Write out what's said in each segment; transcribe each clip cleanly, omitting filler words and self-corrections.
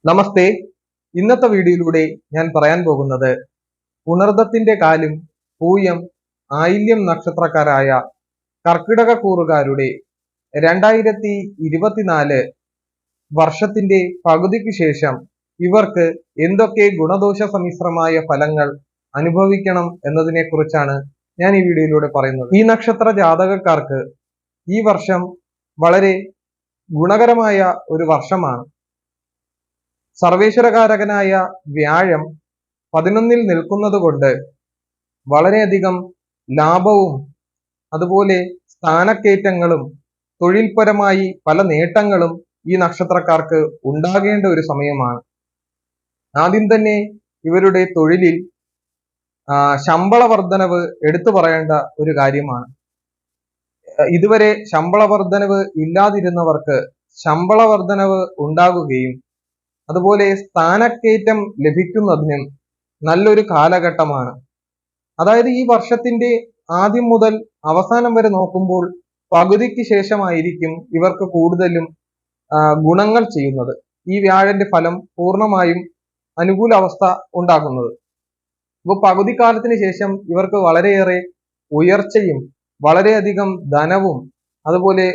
നമസ്തേ. ഇന്നത്തെ വീഡിയോയിലൂടെ ഞാൻ പറയാൻ പോകുന്നത് പുണർദത്തിന്റെ കാലും പൂയം ആയില്യം നക്ഷത്രക്കാരായ കർക്കിടക കൂറുകാരുടെ 2024 വർഷത്തിന്റെ പകുതിക്ക് ശേഷം ഇവർക്ക് എന്തൊക്കെ ഗുണദോഷ സമ്മിശ്രമായ ഫലങ്ങൾ അനുഭവിക്കണം എന്നതിനെ കുറിച്ചാണ് ഞാൻ ഈ വീഡിയോയിലൂടെ പറയുന്നത്. ഈ നക്ഷത്ര ജാതകക്കാർക്ക് ഈ വർഷം വളരെ ഗുണകരമായ ഒരു വർഷമാണ്. സർവേശ്വരകാരകനായ വ്യാഴം 11-ൽ നിൽക്കുന്നത് കൊണ്ട് വളരെയധികം ലാഭവും അതുപോലെ സ്ഥാനക്കയറ്റങ്ങളും തൊഴിൽപരമായി പല നേട്ടങ്ങളും ഈ നക്ഷത്രക്കാർക്ക് ഉണ്ടാകേണ്ട ഒരു സമയമാണ്. ആദ്യം തന്നെ ഇവരുടെ തൊഴിലിൽ ശമ്പള വർധനവ് എടുത്തു പറയേണ്ട ഒരു കാര്യമാണ്. ഇതുവരെ ശമ്പള വർധനവ് ഇല്ലാതിരുന്നവർക്ക് ശമ്പള വർധനവ് ഉണ്ടാകുകയും അതുപോലെ സ്ഥാനക്കയറ്റം ലഭിക്കുന്നതിനും നല്ലൊരു കാലഘട്ടമാണ്. അതായത് ഈ വർഷത്തിന്റെ ആദ്യം മുതൽ അവസാനം വരെ നോക്കുമ്പോൾ പകുതിക്ക് ശേഷമായിരിക്കും ഇവർക്ക് കൂടുതലും ഗുണങ്ങൾ ചെയ്യുന്നത്. ഈ വ്യാഴന്റെ ഫലം പൂർണ്ണമായും അനുകൂല അവസ്ഥ ഉണ്ടാക്കുന്നത്. അപ്പോൾ പകുതി കാലത്തിന് ശേഷം ഇവർക്ക് വളരെയേറെ ഉയർച്ചയും വളരെയധികം ധനവും അതുപോലെ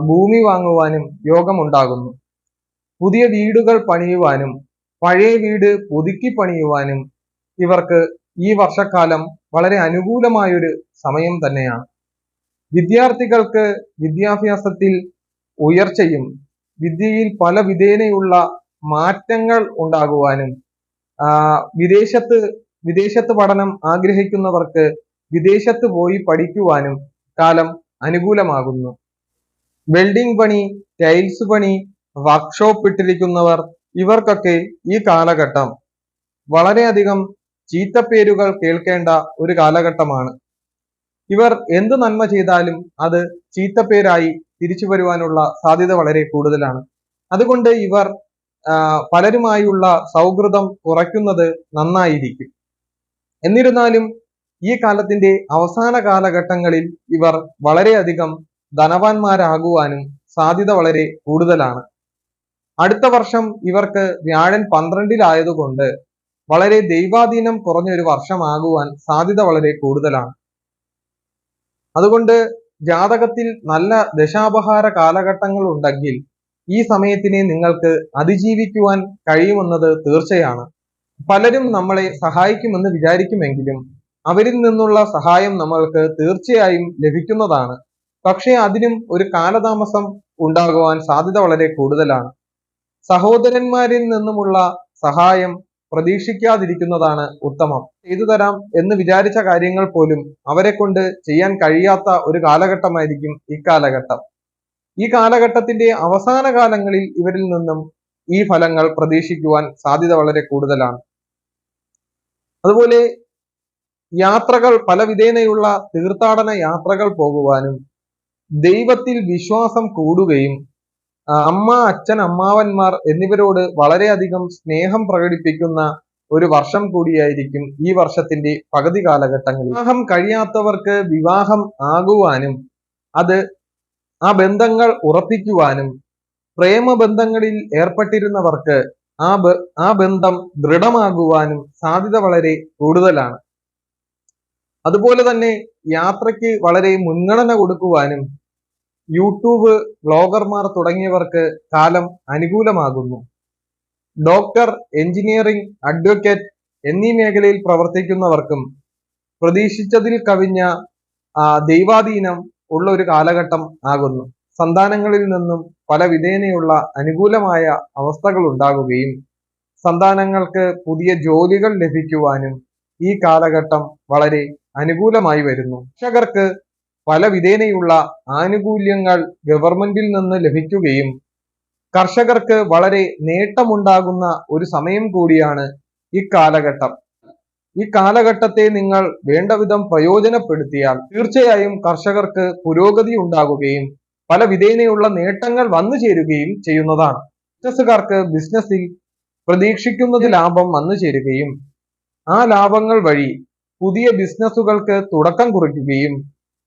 ഭൂമി വാങ്ങുവാനും യോഗമുണ്ടാകുന്നു. പുതിയ വീടുകൾ പണിയുവാനും പഴയ വീട് പുതുക്കി പണിയുവാനും ഇവർക്ക് ഈ വർഷക്കാലം വളരെ അനുകൂലമായൊരു സമയം തന്നെയാണ്. വിദ്യാർത്ഥികൾക്ക് വിദ്യാഭ്യാസത്തിൽ ഉയർച്ചയും വിദ്യയിൽ പല വിധേനയുള്ള മാറ്റങ്ങൾ ഉണ്ടാകുവാനും വിദേശത്ത് പഠനം ആഗ്രഹിക്കുന്നവർക്ക് വിദേശത്ത് പോയി പഠിക്കുവാനും കാലം അനുകൂലമാകുന്നു. വെൽഡിംഗ് പണി, ടൈൽസ് പണി, വർക്ക്ഷോപ്പ് ഇട്ടിരിക്കുന്നവർ ഇവർക്കൊക്കെ ഈ കാലഘട്ടം വളരെയധികം ചീത്തപ്പേരുകൾ കേൾക്കേണ്ട ഒരു കാലഘട്ടമാണ്. ഇവർ എന്ത് നന്മ ചെയ്താലും അത് ചീത്തപ്പേരായി തിരിച്ചു വരുവാനുള്ള സാധ്യത വളരെ കൂടുതലാണ്. അതുകൊണ്ട് ഇവർ പലരുമായുള്ള സൗഹൃദം കുറയ്ക്കുന്നത് നന്നായിരിക്കും. എന്നിരുന്നാലും ഈ കാലത്തിന്റെ അവസാന കാലഘട്ടങ്ങളിൽ ഇവർ വളരെയധികം ധനവാന്മാരാകുവാനും സാധ്യത വളരെ കൂടുതലാണ്. അടുത്ത വർഷം ഇവർക്ക് വ്യാഴൻ 12-ലായതുകൊണ്ട് വളരെ ദൈവാധീനം കുറഞ്ഞൊരു വർഷമാകുവാൻ സാധ്യത വളരെ കൂടുതലാണ്. അതുകൊണ്ട് ജാതകത്തിൽ നല്ല ദശാപഹാര കാലഘട്ടങ്ങൾ ഉണ്ടെങ്കിൽ ഈ സമയത്തിനെ നിങ്ങൾക്ക് അതിജീവിക്കുവാൻ കഴിയുമെന്നത് തീർച്ചയാണ്. പലരും നമ്മളെ സഹായിക്കുമെന്ന് വിചാരിക്കുമെങ്കിലും അവരിൽ നിന്നുള്ള സഹായം നമ്മൾക്ക് തീർച്ചയായും ലഭിക്കുന്നതാണ്. പക്ഷേ അതിനും ഒരു കാലതാമസം ഉണ്ടാകുവാൻ സാധ്യത വളരെ കൂടുതലാണ്. സഹോദരന്മാരിൽ നിന്നുമുള്ള സഹായം പ്രതീക്ഷിക്കാതിരിക്കുന്നതാണ് ഉത്തമം. ചെയ്തു തരാം എന്ന് വിചാരിച്ച കാര്യങ്ങൾ പോലും അവരെ കൊണ്ട് ചെയ്യാൻ കഴിയാത്ത ഒരു കാലഘട്ടമായിരിക്കും ഇക്കാലഘട്ടം. ഈ കാലഘട്ടത്തിന്റെ അവസാന കാലങ്ങളിൽ ഇവരിൽ നിന്നും ഈ ഫലങ്ങൾ പ്രതീക്ഷിക്കുവാൻ സാധ്യത വളരെ കൂടുതലാണ്. അതുപോലെ യാത്രകൾ, പല വിധേനയുള്ള തീർത്ഥാടന യാത്രകൾ പോകുവാനും ദൈവത്തിൽ വിശ്വാസം കൂടുകയും അമ്മ, അച്ഛൻ, അമ്മാവന്മാർ എന്നിവരോട് വളരെയധികം സ്നേഹം പ്രകടിപ്പിക്കുന്ന ഒരു വർഷം കൂടിയായിരിക്കും ഈ വർഷത്തിന്റെ പകുതി കാലഘട്ടങ്ങളിൽ. വിവാഹം കഴിയാത്തവർക്ക് വിവാഹം ആകുവാനും ആ ബന്ധങ്ങൾ ഉറപ്പിക്കുവാനും പ്രേമബന്ധങ്ങളിൽ ഏർപ്പെട്ടിരുന്നവർക്ക് ആ ബന്ധം ദൃഢമാകുവാനും സാധ്യത വളരെ കൂടുതലാണ്. അതുപോലെ തന്നെ യാത്രയ്ക്ക് വളരെ മുൻഗണന കൊടുക്കുവാനും യൂട്യൂബ് വ്ളോഗർമാർ തുടങ്ങിയവർക്ക് കാലം അനുകൂലമാകുന്നു. ഡോക്ടർ, എഞ്ചിനീയറിംഗ്, അഡ്വക്കേറ്റ് എന്നീ മേഖലയിൽ പ്രവർത്തിക്കുന്നവർക്കും പ്രതീക്ഷിച്ചതിൽ കവിഞ്ഞ ദൈവാധീനം ഉള്ള ഒരു കാലഘട്ടം ആകുന്നു. സന്താനങ്ങളിൽ നിന്നും പല വിധേനയുള്ള അനുകൂലമായ അവസ്ഥകൾ ഉണ്ടാകുകയും സന്താനങ്ങൾക്ക് പുതിയ ജോലികൾ ലഭിക്കുവാനും ഈ കാലഘട്ടം വളരെ അനുകൂലമായി വരുന്നു. കർഷകർക്ക് പല വിധേനയുള്ള ആനുകൂല്യങ്ങൾ ഗവൺമെന്റിൽ നിന്ന് ലഭിക്കുകയും കർഷകർക്ക് വളരെ നേട്ടമുണ്ടാകുന്ന ഒരു സമയം കൂടിയാണ് ഈ കാലഘട്ടം. ഈ കാലഘട്ടത്തെ നിങ്ങൾ വേണ്ടവിധം പ്രയോജനപ്പെടുത്തിയാൽ തീർച്ചയായും കർഷകർക്ക് പുരോഗതി ഉണ്ടാകുകയും പല വിധേനയുള്ള നേട്ടങ്ങൾ വന്നു ചേരുകയും ചെയ്യുന്നതാണ്. ബിസിനസ്സുകാർക്ക് ബിസിനസ്സിൽ പ്രതീക്ഷിക്കുന്നത് ലാഭം വന്നു ചേരുകയും ആ ലാഭങ്ങൾ വഴി പുതിയ ബിസിനസ്സുകൾക്ക് തുടക്കം കുറിക്കുകയും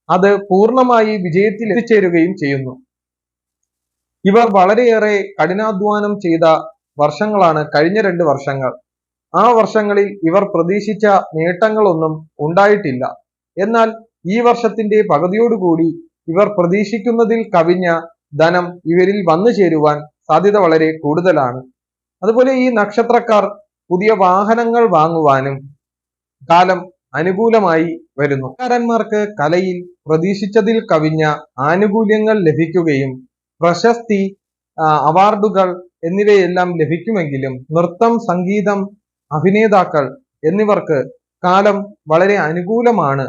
അത് പൂർണ്ണമായി വിജയത്തിൽ എത്തിച്ചേരുകയും ചെയ്യുന്നു. ഇവർ വളരെയേറെ കഠിനാധ്വാനം ചെയ്ത വർഷങ്ങളാണ് കഴിഞ്ഞ 2 വർഷങ്ങൾ. ആ വർഷങ്ങളിൽ ഇവർ പ്രതീക്ഷിച്ച നേട്ടങ്ങളൊന്നും ഉണ്ടായിട്ടില്ല. എന്നാൽ ഈ വർഷത്തിന്റെ പകുതിയോടുകൂടി ഇവർ പ്രതീക്ഷിക്കുന്നതിൽ കവിഞ്ഞ ധനം ഇവരിൽ വന്നു ചേരുവാൻ സാധ്യത വളരെ കൂടുതലാണ്. അതുപോലെ ഈ നക്ഷത്രക്കാർ പുതിയ വാഹനങ്ങൾ വാങ്ങുവാനും കാലം അനുകൂലമായി വരുന്നു. കലാകാരന്മാർക്ക് കലയിൽ പ്രതീക്ഷിച്ചതിൽ കവിഞ്ഞ ആനുകൂല്യങ്ങൾ ലഭിക്കുകയും പ്രശസ്തി, അവാർഡുകൾ എന്നിവയെല്ലാം ലഭിക്കുമെങ്കിലും നൃത്തം, സംഗീതം, അഭിനേതാക്കൾ എന്നിവർക്ക് കാലം വളരെ അനുകൂലമാണ്.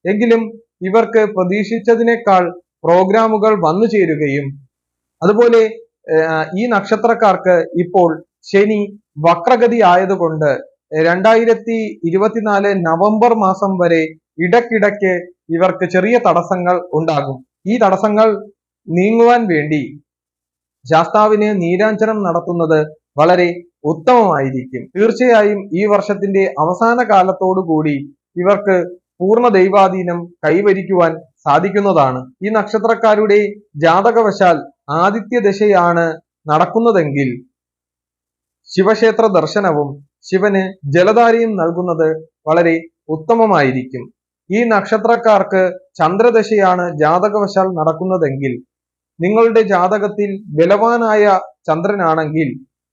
എങ്കിലും ഇവർക്ക് പ്രതീക്ഷിച്ചതിനേക്കാൾ പ്രോഗ്രാമുകൾ വന്നു ചേരുകയും അതുപോലെ ഈ നക്ഷത്രക്കാർക്ക് ഇപ്പോൾ ശനി വക്രഗതി ആയതുകൊണ്ട് 2024 നവംബർ മാസം വരെ ഇടയ്ക്കിടയ്ക്ക് ഇവർക്ക് ചെറിയ തടസ്സങ്ങൾ ഉണ്ടാകും. ഈ തടസ്സങ്ങൾ നീങ്ങുവാൻ വേണ്ടി ശാസ്താവിന് നീരാഞ്ജനം നടത്തുന്നത് വളരെ ഉത്തമമായിരിക്കും. തീർച്ചയായും ഈ വർഷത്തിന്റെ അവസാന കാലത്തോടുകൂടി ഇവർക്ക് പൂർണ്ണ ദൈവാധീനം കൈവരിക്കുവാൻ സാധിക്കുന്നതാണ്. ഈ നക്ഷത്രക്കാരുടെ ജാതകവശാൽ ആദിത്യ ദശയാണ് നടക്കുന്നതെങ്കിൽ ശിവക്ഷേത്ര ദർശനവും ശിവന് ജലധാരയും നൽകുന്നത് വളരെ ഉത്തമമായിരിക്കും. ഈ നക്ഷത്രക്കാർക്ക് ചന്ദ്രദശയാണ് ജാതകവശാൽ നടക്കുന്നതെങ്കിൽ നിങ്ങളുടെ ജാതകത്തിൽ ബലവാനായ ചന്ദ്രനാണെങ്കിൽ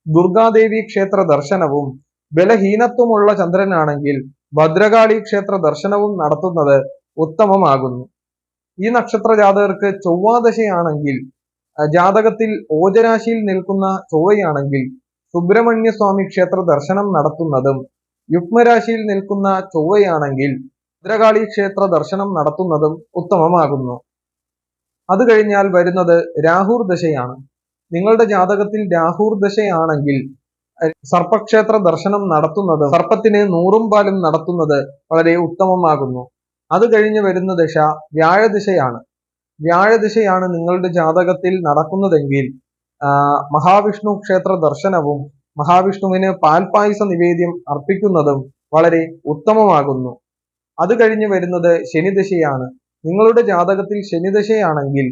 ദുർഗാദേവി ക്ഷേത്ര ദർശനവും ബലഹീനത്വമുള്ള ചന്ദ്രനാണെങ്കിൽ ഭദ്രകാളി ക്ഷേത്ര ദർശനവും നടത്തുന്നത് ഉത്തമമാകുന്നു. ഈ നക്ഷത്ര ജാതകർക്ക് ചൊവ്വാദശയാണെങ്കിൽ ജാതകത്തിൽ ഓജരാശിയിൽ നിൽക്കുന്ന ചൊവ്വയാണെങ്കിൽ സുബ്രഹ്മണ്യ സ്വാമി ക്ഷേത്ര ദർശനം നടത്തുന്നതും യുഗ്മരാശിയിൽ നിൽക്കുന്ന ചൊവ്വയാണെങ്കിൽ ഭദ്രകാളി ക്ഷേത്ര ദർശനം നടത്തുന്നതും ഉത്തമമാകുന്നു. അത് കഴിഞ്ഞാൽ വരുന്നത് രാഹുർ ദശയാണ്. നിങ്ങളുടെ ജാതകത്തിൽ രാഹുർ ദശയാണെങ്കിൽ സർപ്പക്ഷേത്ര ദർശനം നടത്തുന്നത്, സർപ്പത്തിന് 100 പാലും നടത്തുന്നത് വളരെ ഉത്തമമാകുന്നു. അത് കഴിഞ്ഞ് വരുന്ന ദശ വ്യാഴദശയാണ്. വ്യാഴദശയാണ് നിങ്ങളുടെ ജാതകത്തിൽ നടക്കുന്നതെങ്കിൽ മഹാവിഷ്ണു ക്ഷേത്ര ദർശനവും മഹാവിഷ്ണുവിന് പാൽപായസ നിവേദ്യം അർപ്പിക്കുന്നതും വളരെ ഉത്തമമാകുന്നു. അത് കഴിഞ്ഞ് വരുന്നത് ശനിദശയാണ്. നിങ്ങളുടെ ജാതകത്തിൽ ശനിദശയാണെങ്കിൽ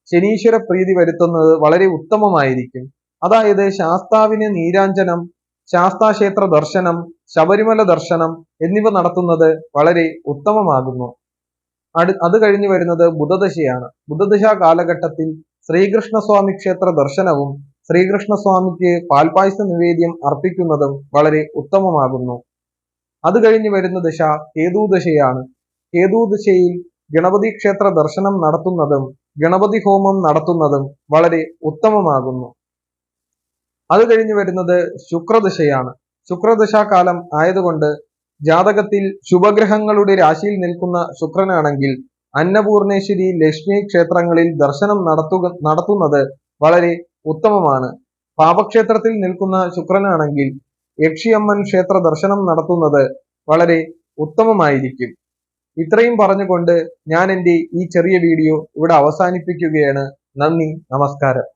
ശനീശ്വര പ്രീതി വരുത്തുന്നത് വളരെ ഉത്തമമായിരിക്കും. അതായത് ശാസ്താവിന് നീരാഞ്ജനം, ശാസ്താക്ഷേത്ര ദർശനം, ശബരിമല ദർശനം എന്നിവ നടത്തുന്നത് വളരെ ഉത്തമമാകുന്നു. അത് കഴിഞ്ഞ് വരുന്നത് ബുധദശയാണ്. ബുധദശ കാലഘട്ടത്തിൽ ശ്രീകൃഷ്ണസ്വാമി ക്ഷേത്ര ദർശനവും ശ്രീകൃഷ്ണസ്വാമിക്ക് പാൽപായസ നിവേദ്യം അർപ്പിക്കുന്നതും വളരെ ഉത്തമമാകുന്നു. അത് കഴിഞ്ഞ് വരുന്ന ദശ കേതുദശയാണ്. കേതുദശയിൽ ഗണപതി ക്ഷേത്ര ദർശനം നടത്തുന്നതും ഗണപതി ഹോമം നടത്തുന്നതും വളരെ ഉത്തമമാകുന്നു. അത് കഴിഞ്ഞ് വരുന്നത് ശുക്രദശയാണ്. ശുക്രദശാകാലം ആയതുകൊണ്ട് ജാതകത്തിൽ ശുഭഗ്രഹങ്ങളുടെ രാശിയിൽ നിൽക്കുന്ന ശുക്രനാണെങ്കിൽ അന്നപൂർണേശ്വരി, ലക്ഷ്മി ക്ഷേത്രങ്ങളിൽ ദർശനം നടത്തുന്നത് വളരെ ഉത്തമമാണ്. പാപക്ഷേത്രത്തിൽ നിൽക്കുന്ന ശുക്രനാണെങ്കിൽ യക്ഷിയമ്മൻ ക്ഷേത്ര ദർശനം നടത്തുന്നത് വളരെ ഉത്തമമായിരിക്കും. ഇത്രയും പറഞ്ഞുകൊണ്ട് ഞാൻ എൻ്റെ ഈ ചെറിയ വീഡിയോ ഇവിടെ അവസാനിപ്പിക്കുകയാണ്. നന്ദി, നമസ്കാരം.